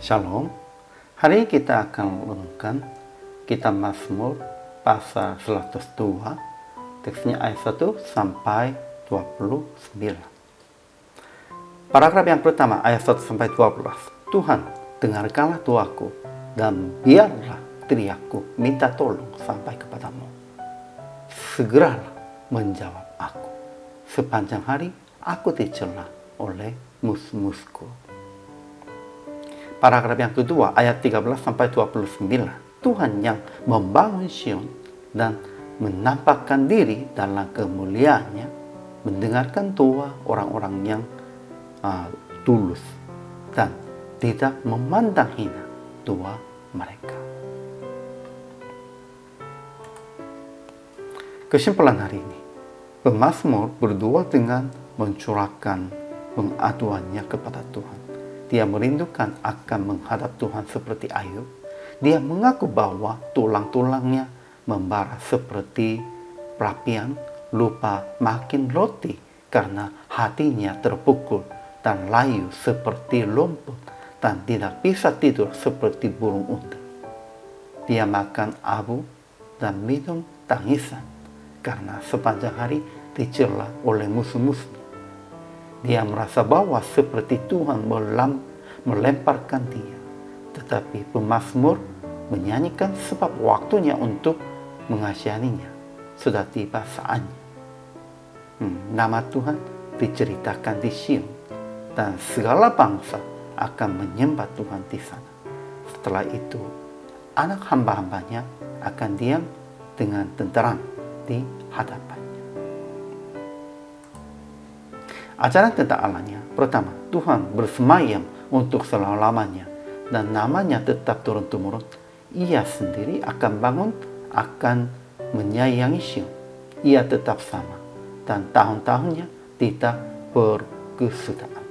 Shalom. Hari ini kita akan merenungkan Kitab Mazmur pasal 102, teksnya ayat 1 sampai 29. Paragraf yang pertama ayat 1 sampai 12. Tuhan, dengarkanlah doaku dan biarlah teriakku minta tolong sampai kepadamu. Segeralah menjawab aku. Sepanjang hari aku dicela oleh musuh-musuhku. Paragraf yang kedua ayat 13 sampai 29. Tuhan yang membangun Sion dan menampakkan diri dalam kemuliaannya, mendengarkan doa orang-orang yang tulus dan tidak memandang hina doa mereka. Kesimpulan hari ini, pemazmur berdoa dengan mencurahkan pengaduannya kepada Tuhan. Dia merindukan akan menghadap Tuhan seperti Ayub. Dia mengaku bahwa tulang-tulangnya membara seperti perapian, lupa makin roti karena hatinya terpukul dan layu seperti lumpur dan tidak bisa tidur seperti burung unta. Dia makan abu dan minum tangisan karena sepanjang hari dicela oleh musuh-musuhnya. Dia merasa bahwa seperti Tuhan melemparkan dia. Tetapi pemazmur menyanyikan sebab waktunya untuk mengasihaninya sudah tiba saatnya. Nama Tuhan diceritakan di Sion dan segala bangsa akan menyembah Tuhan di sana. Setelah itu, anak hamba-hambanya akan diam dengan tenteram di hadapannya. Ajaran tentang Allahnya. Pertama, Tuhan bersemayam untuk selama-lamanya dan namanya tetap turun-temurun. Ia sendiri akan bangun, akan menyayangi Sion. Ia tetap sama dan tahun-tahunnya tidak berkesudahan.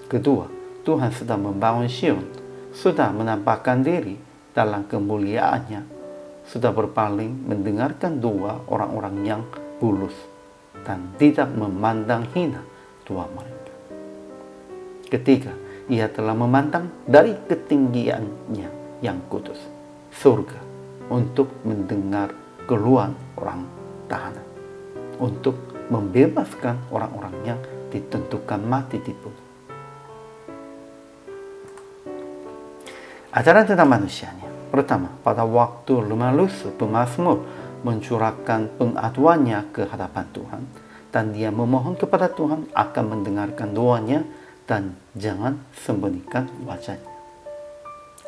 Kedua, Tuhan sedang membangun Sion, sudah menampakkan diri dalam kemuliaannya, sudah berpaling mendengarkan doa orang-orang yang tulus dan tidak memandang hina doa mereka. Ketiga, ia telah memandang dari ketinggiannya yang kudus, surga, untuk mendengar keluhan orang tahanan, untuk membebaskan orang-orang yang ditentukan mati dibunuh. Ajaran tentang manusianya. Pertama, pada waktu lemah lusuh, pemazmur mencurahkan pengaduannya ke hadapan Tuhan dan dia memohon kepada Tuhan akan mendengarkan doanya dan jangan sembunyikan wajahnya.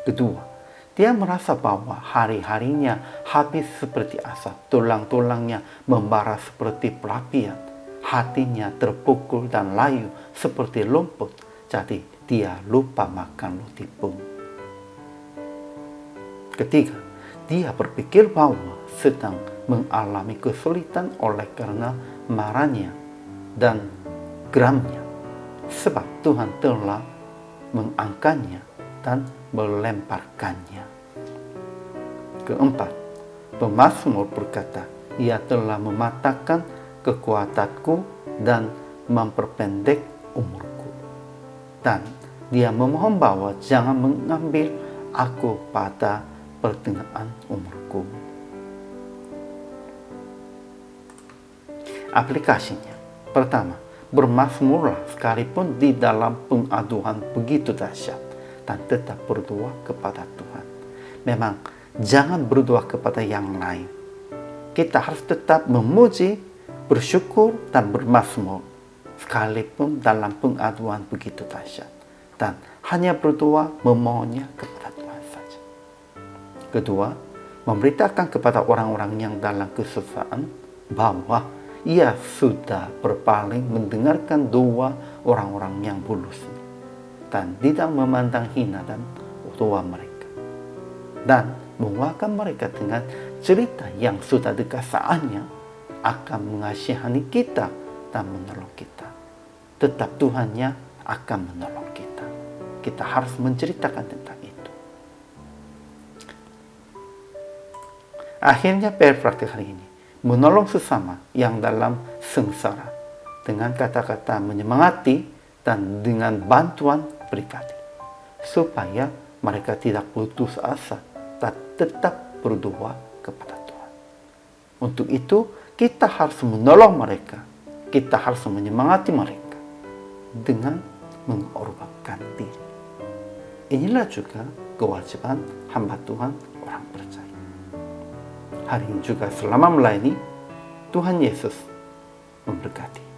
Kedua, dia merasa bahwa hari-harinya habis seperti asap, tulang-tulangnya membara seperti perapian, hatinya terpukul dan layu seperti lumpur, jadi dia lupa makan roti pun. Ketiga, dia berpikir bahwa sedang mengalami kesulitan oleh karena marahnya dan geramnya, sebab Tuhan telah mengangkatnya dan melemparkannya. Keempat, pemazmur berkata, ia telah mematahkan kekuatanku dan memperpendek umurku. Dan dia memohon bahwa jangan mengambil aku pada pertengahan umurku. Aplikasinya. Pertama, bermazmurlah sekalipun di dalam pengaduan begitu dahsyat dan tetap berdoa kepada Tuhan. Memang jangan berdoa kepada yang lain. Kita harus tetap memuji, bersyukur dan bermazmur sekalipun dalam pengaduan begitu dahsyat dan hanya berdoa memohonnya kepada Tuhan saja. Kedua, memberitakan kepada orang-orang yang dalam kesusahan bahwa ia sudah berpaling mendengarkan doa orang-orang yang tulus dan tidak memandang hina dan doa mereka, dan menguatkan mereka dengan cerita yang sudah dekat saatnya akan mengasihani kita dan menolong kita. Tetap Tuhannya akan menolong kita. Kita harus menceritakan tentang itu. Akhirnya praktik hari ini, menolong sesama yang dalam sengsara dengan kata-kata menyemangati dan dengan bantuan pribadi. supaya mereka tidak putus asa dan tetap berdoa kepada Tuhan. Untuk itu, kita harus menolong mereka. Kita harus menyemangati mereka dengan mengorbankan diri. Inilah juga kewajiban hamba Tuhan orang percaya. Hari ini juga selama melayani, Tuhan Yesus memberkati.